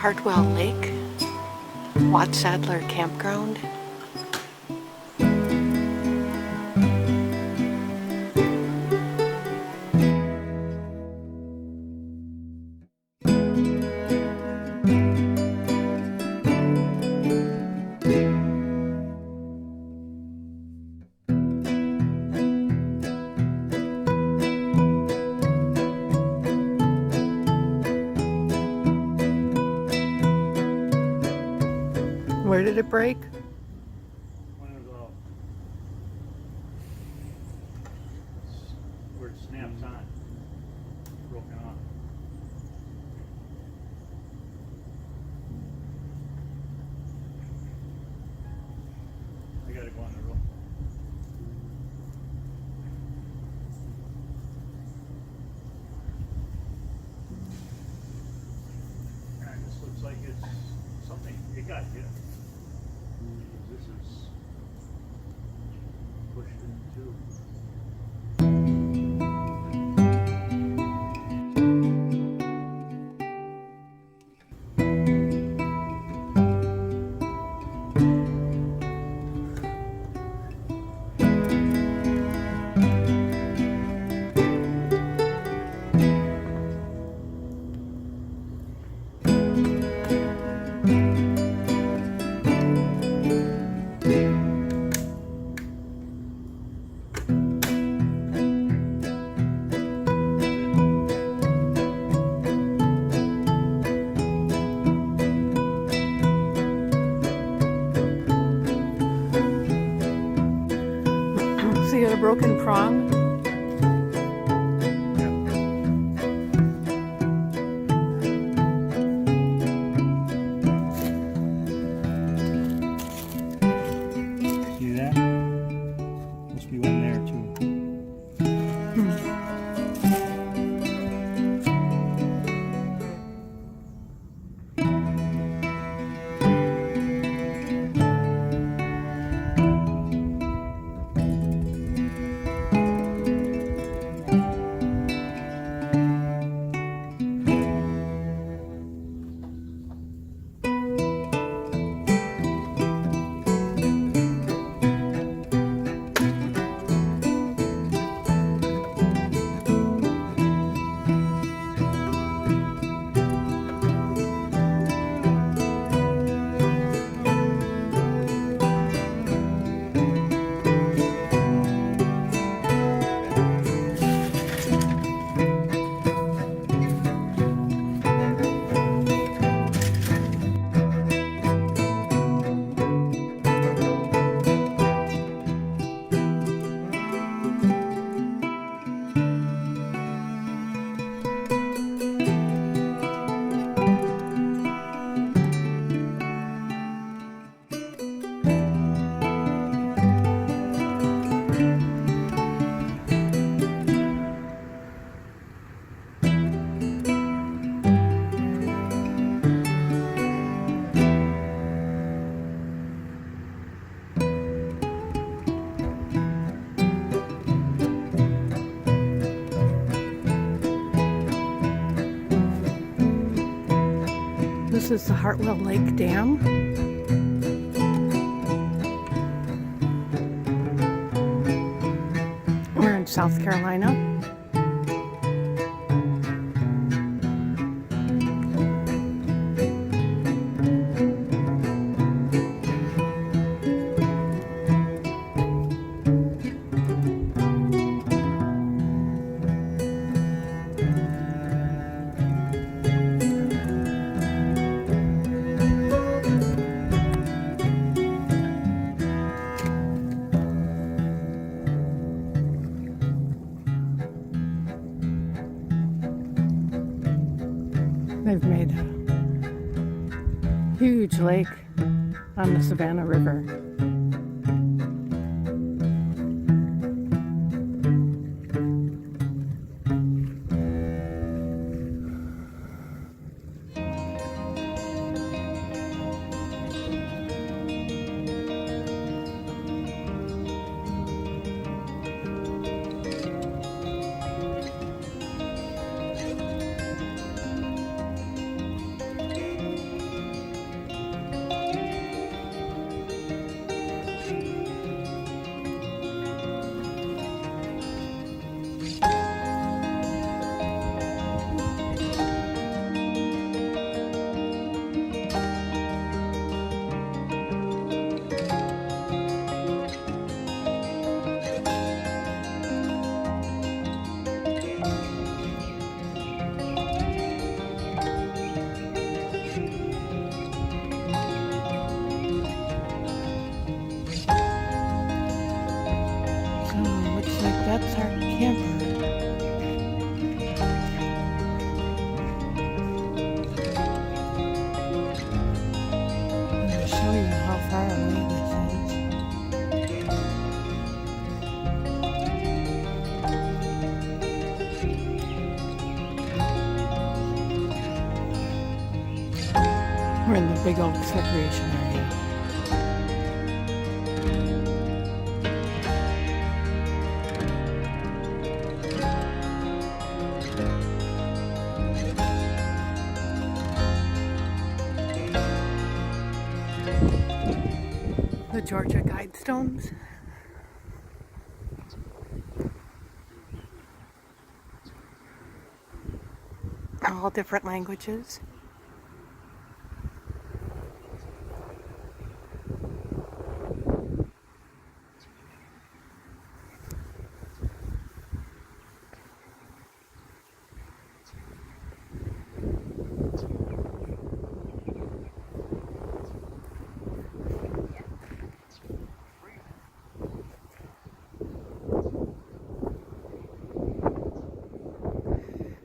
Hartwell Lake, Watsadler Campground. Where did it break? When it was where it snaps on, broken off. I gotta go on the roof. And this looks like it's something, it got hit. This is pushed into. So you got a broken prong? See that? Must be one there too. This is the Hartwell Lake Dam. We're in South Carolina. They've made a huge lake on the Savannah River. like that's our camper. I'm going to show you how far away this is. We're in the Big Oaks Recreation Area. The Georgia Guidestones. All different languages.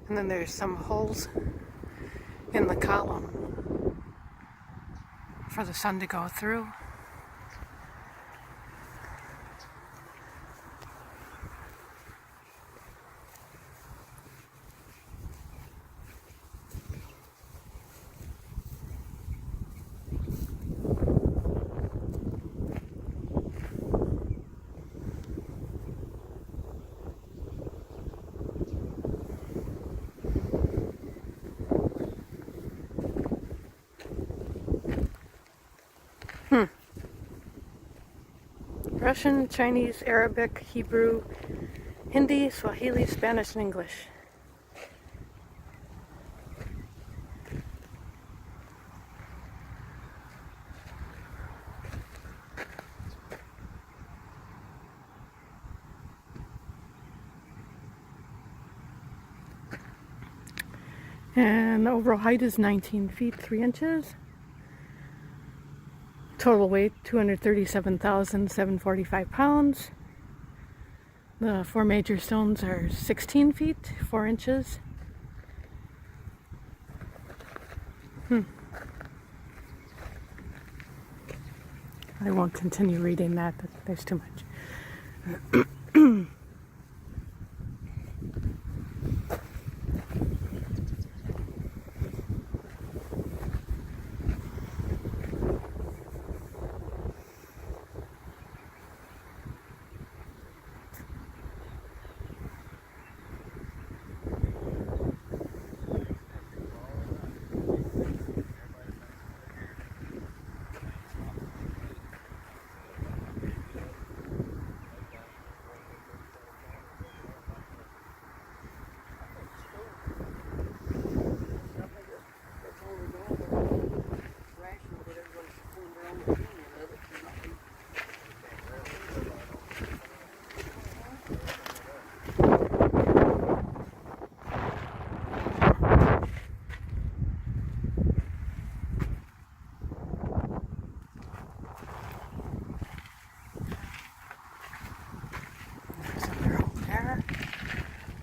And then there's some holes in the column for the sun to go through. Russian, Chinese, Arabic, Hebrew, Hindi, Swahili, Spanish, and English. And the overall height is 19 feet 3 inches. Total weight 237,745 pounds. The 4 major stones are 16 feet 4 inches. I won't continue reading that, but there's too much.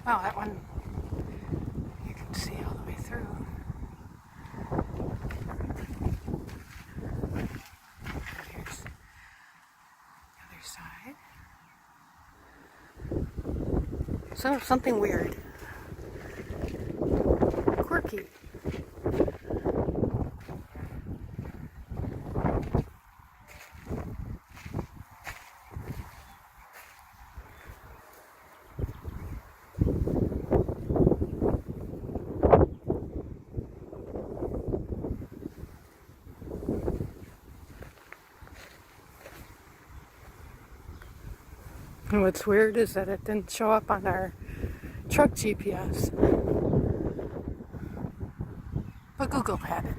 Oh, that one you can see all the way through. Here's the other side. So, something weird. Quirky. And what's weird is that it didn't show up on our truck GPS, but Google had it.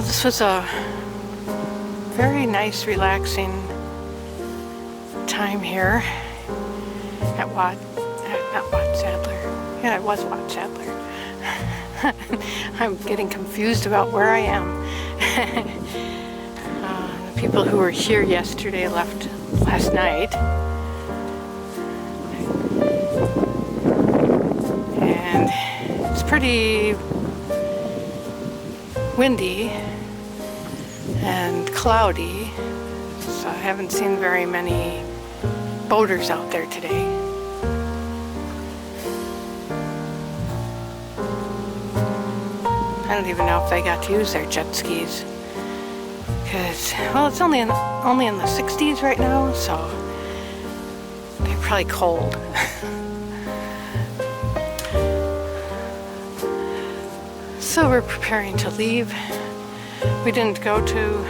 Well, this was a very nice, relaxing time here at not Watsadler. Yeah, it was Watsadler. I'm getting confused about where I am. The people who were here yesterday left last night. And it's pretty windy and cloudy, so I haven't seen very many boaters out there today. I don't even know if they got to use their jet skis, because, well, it's only in the 60s right now, so they're probably cold. So we're preparing to leave. We didn't go to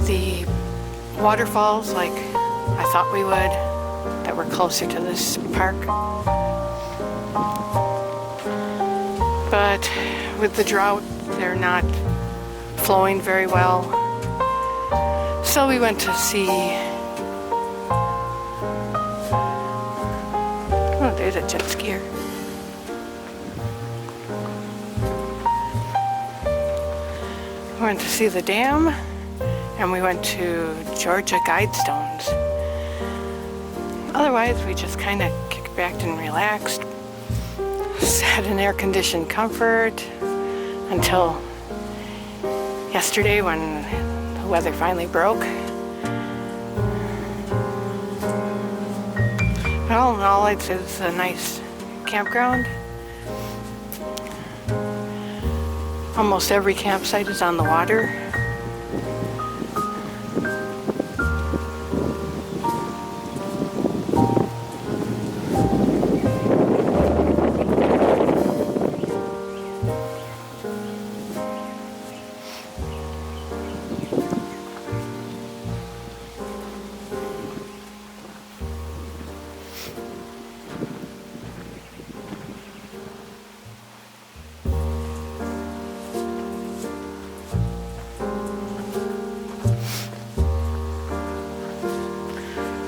the waterfalls like I thought we would, that were closer to this park. But with the drought, they're not flowing very well. So we went to see, oh, there's a jet skier. We went to see the dam, and we went to Georgia Guidestones. Otherwise, we just kind of kicked back and relaxed, sat in air-conditioned comfort until yesterday when the weather finally broke. But all in all, it's a nice campground. Almost every campsite is on the water.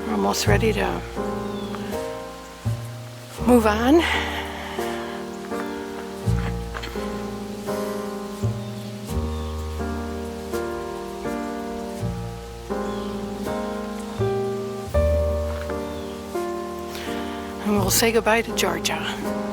Almost ready to move on. And we'll say goodbye to Georgia.